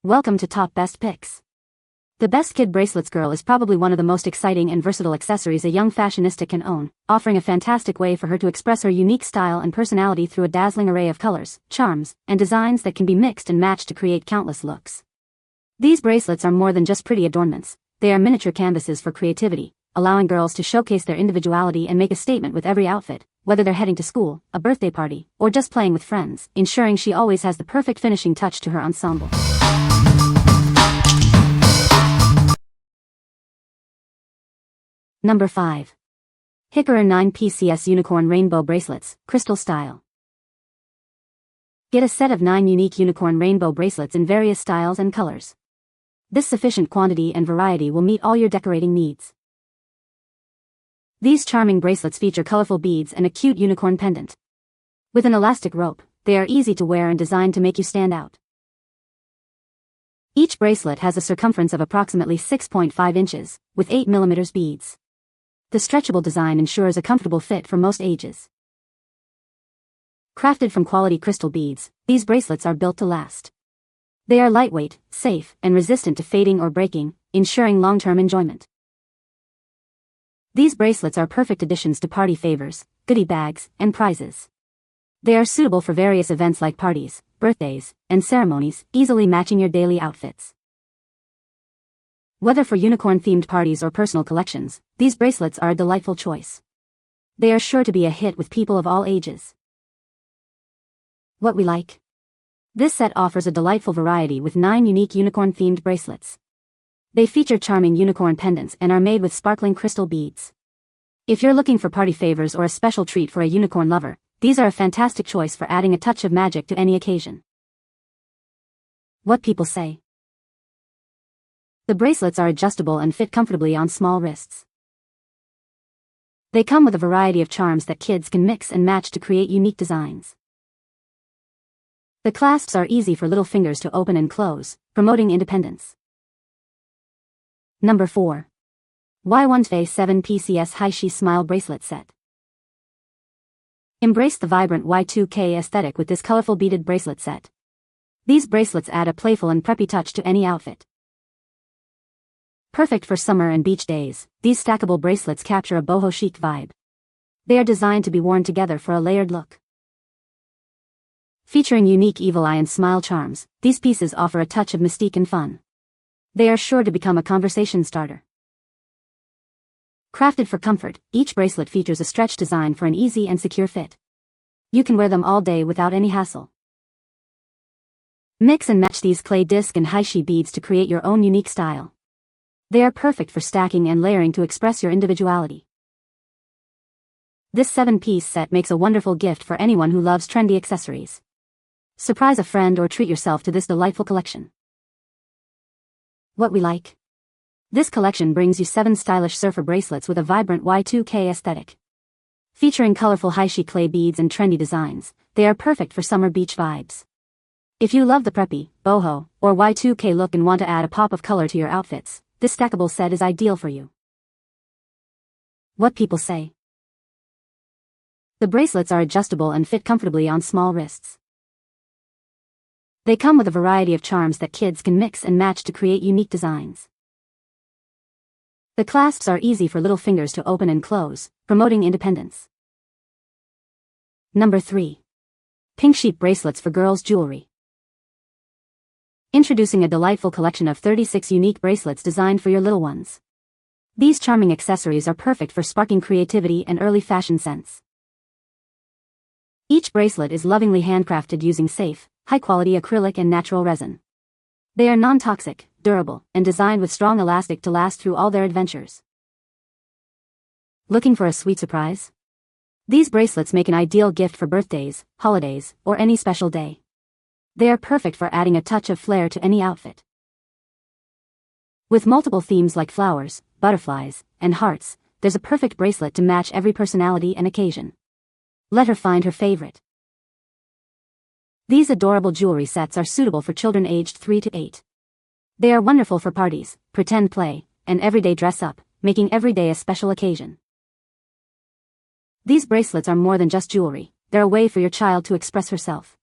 Welcome to Top Best Picks. The best Kid Bracelets Girl is probably one of the most exciting and versatile accessories a young fashionista can own, offering a fantastic way for her to express her unique style and personality through a dazzling array of colors, charms, and designs that can be mixed and matched to create countless looks. These bracelets are more than just pretty adornments, they are miniature canvases for creativity, allowing girls to showcase their individuality and make a statement with every outfit, whether they're heading to school, a birthday party, or just playing with friends, ensuring she always has the perfect finishing touch to her ensemble. Number 5. Hicarer 9PCS Unicorn Rainbow Bracelets, Crystal Style. Get a set of 9 unique unicorn rainbow bracelets in various styles and colors. This sufficient quantity and variety will meet all your decorating needs. These charming bracelets feature colorful beads and a cute unicorn pendant. With an elastic rope, they are easy to wear and designed to make you stand out. Each bracelet has a circumference of approximately 6.5 inches, with 8 mm beads. The stretchable design ensures a comfortable fit for most ages. Crafted from quality crystal beads, these bracelets are built to last. They are lightweight, safe, and resistant to fading or breaking, ensuring long-term enjoyment. These bracelets are perfect additions to party favors, goodie bags, and prizes. They are suitable for various events like parties, birthdays, and ceremonies, easily matching your daily outfits. Whether for unicorn-themed parties or personal collections, these bracelets are a delightful choice. They are sure to be a hit with people of all ages. What we like? This set offers a delightful variety with 9 unique unicorn-themed bracelets. They feature charming unicorn pendants and are made with sparkling crystal beads. If you're looking for party favors or a special treat for a unicorn lover, these are a fantastic choice for adding a touch of magic to any occasion. What people say. The bracelets are adjustable and fit comfortably on small wrists. They come with a variety of charms that kids can mix and match to create unique designs. The clasps are easy for little fingers to open and close, promoting independence. Number 4. Y1Fe 7PCS Heishi Smile Bracelet Set. Embrace the vibrant Y2K aesthetic with this colorful beaded bracelet set. These bracelets add a playful and preppy touch to any outfit. Perfect for summer and beach days, these stackable bracelets capture a boho chic vibe. They are designed to be worn together for a layered look. Featuring unique evil eye and smile charms, these pieces offer a touch of mystique and fun. They are sure to become a conversation starter. Crafted for comfort, each bracelet features a stretch design for an easy and secure fit. You can wear them all day without any hassle. Mix and match these clay disc and Heishi beads to create your own unique style. They are perfect for stacking and layering to express your individuality. This 7-piece set makes a wonderful gift for anyone who loves trendy accessories. Surprise a friend or treat yourself to this delightful collection. What we like? This collection brings you 7 stylish surfer bracelets with a vibrant Y2K aesthetic. Featuring colorful Heishi clay beads and trendy designs, they are perfect for summer beach vibes. If you love the preppy, boho, or Y2K look and want to add a pop of color to your outfits, this stackable set is ideal for you. What people say. The bracelets are adjustable and fit comfortably on small wrists. They come with a variety of charms that kids can mix and match to create unique designs. The clasps are easy for little fingers to open and close, promoting independence. Number 3. PinkSheep Bracelets for Girls Jewelry. Introducing a delightful collection of 36 unique bracelets designed for your little ones. These charming accessories are perfect for sparking creativity and early fashion sense. Each bracelet is lovingly handcrafted using safe, high-quality acrylic and natural resin. They are non-toxic, durable, and designed with strong elastic to last through all their adventures. Looking for a sweet surprise? These bracelets make an ideal gift for birthdays, holidays, or any special day. They are perfect for adding a touch of flair to any outfit. With multiple themes like flowers, butterflies, and hearts, there's a perfect bracelet to match every personality and occasion. Let her find her favorite. These adorable jewelry sets are suitable for children aged 3 to 8. They are wonderful for parties, pretend play, and everyday dress-up, making every day a special occasion. These bracelets are more than just jewelry, they're a way for your child to express herself.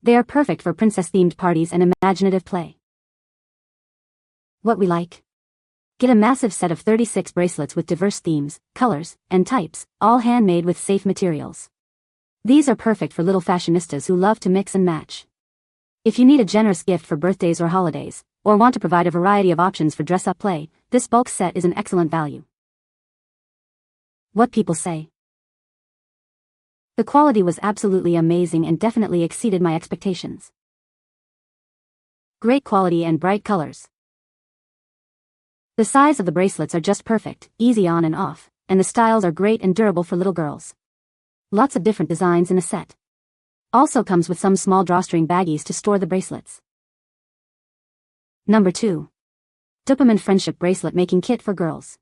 They are perfect for princess-themed parties and imaginative play. What we like? Get a massive set of 36 bracelets with diverse themes, colors, and types, all handmade with safe materials. These are perfect for little fashionistas who love to mix and match. If you need a generous gift for birthdays or holidays, or want to provide a variety of options for dress-up play, this bulk set is an excellent value. What people say. The quality was absolutely amazing and definitely exceeded my expectations. Great quality and bright colors. The size of the bracelets are just perfect, easy on and off, and the styles are great and durable for little girls. Lots of different designs in a set. Also comes with some small drawstring baggies to store the bracelets. Number 2. Dupamind Friendship Bracelet Making Kit for Girls.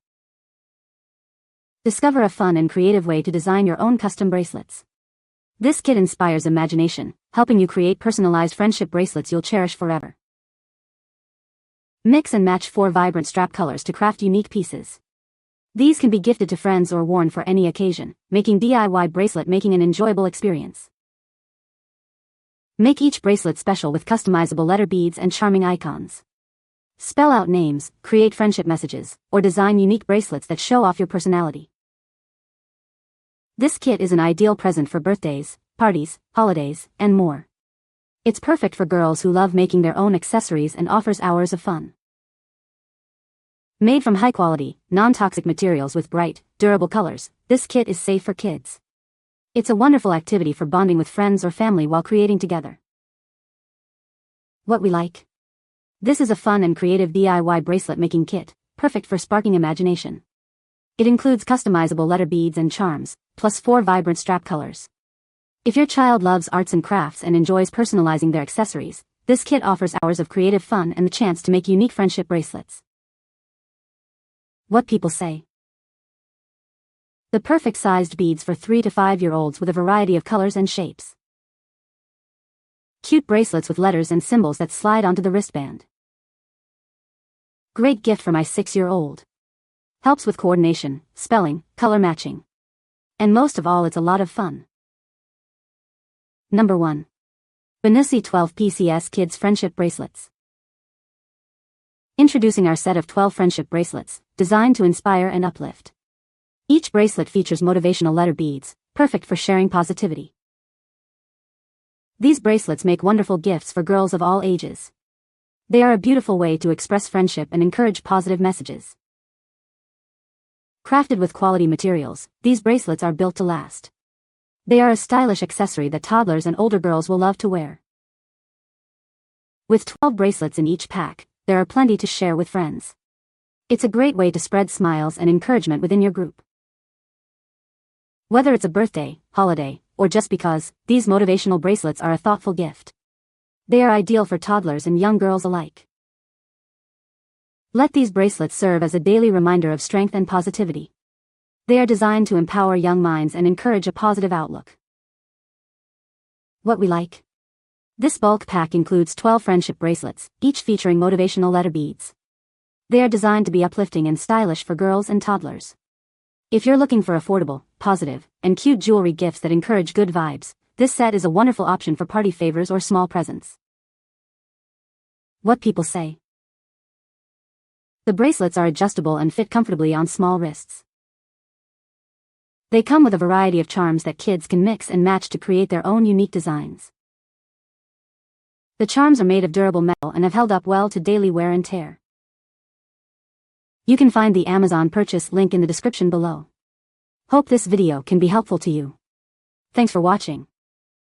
Discover a fun and creative way to design your own custom bracelets. This kit inspires imagination, helping you create personalized friendship bracelets you'll cherish forever. Mix and match 4 vibrant strap colors to craft unique pieces. These can be gifted to friends or worn for any occasion, making DIY bracelet making an enjoyable experience. Make each bracelet special with customizable letter beads and charming icons. Spell out names, create friendship messages, or design unique bracelets that show off your personality. This kit is an ideal present for birthdays, parties, holidays, and more. It's perfect for girls who love making their own accessories and offers hours of fun. Made from high-quality, non-toxic materials with bright, durable colors, this kit is safe for kids. It's a wonderful activity for bonding with friends or family while creating together. What we like? This is a fun and creative DIY bracelet making kit, perfect for sparking imagination. It includes customizable letter beads and charms, plus 4 vibrant strap colors. If your child loves arts and crafts and enjoys personalizing their accessories, this kit offers hours of creative fun and the chance to make unique friendship bracelets. What people say. The perfect sized beads for 3 to 5-year-olds with a variety of colors and shapes. Cute bracelets with letters and symbols that slide onto the wristband. Great gift for my 6-year-old. Helps with coordination, spelling, color matching. And most of all, it's a lot of fun. Number 1. Bonuci 12 PCS Kids Friendship Bracelets. Introducing our set of 12 friendship bracelets, designed to inspire and uplift. Each bracelet features motivational letter beads, perfect for sharing positivity. These bracelets make wonderful gifts for girls of all ages. They are a beautiful way to express friendship and encourage positive messages. Crafted with quality materials, these bracelets are built to last. They are a stylish accessory that toddlers and older girls will love to wear. With 12 bracelets in each pack, there are plenty to share with friends. It's a great way to spread smiles and encouragement within your group. Whether it's a birthday, holiday, or just because, these motivational bracelets are a thoughtful gift. They are ideal for toddlers and young girls alike. Let these bracelets serve as a daily reminder of strength and positivity. They are designed to empower young minds and encourage a positive outlook. What we like? This bulk pack includes 12 friendship bracelets, each featuring motivational letter beads. They are designed to be uplifting and stylish for girls and toddlers. If you're looking for affordable, positive, and cute jewelry gifts that encourage good vibes, this set is a wonderful option for party favors or small presents. What people say. The bracelets are adjustable and fit comfortably on small wrists. They come with a variety of charms that kids can mix and match to create their own unique designs. The charms are made of durable metal and have held up well to daily wear and tear. You can find the Amazon purchase link in the description below. Hope this video can be helpful to you. Thanks for watching.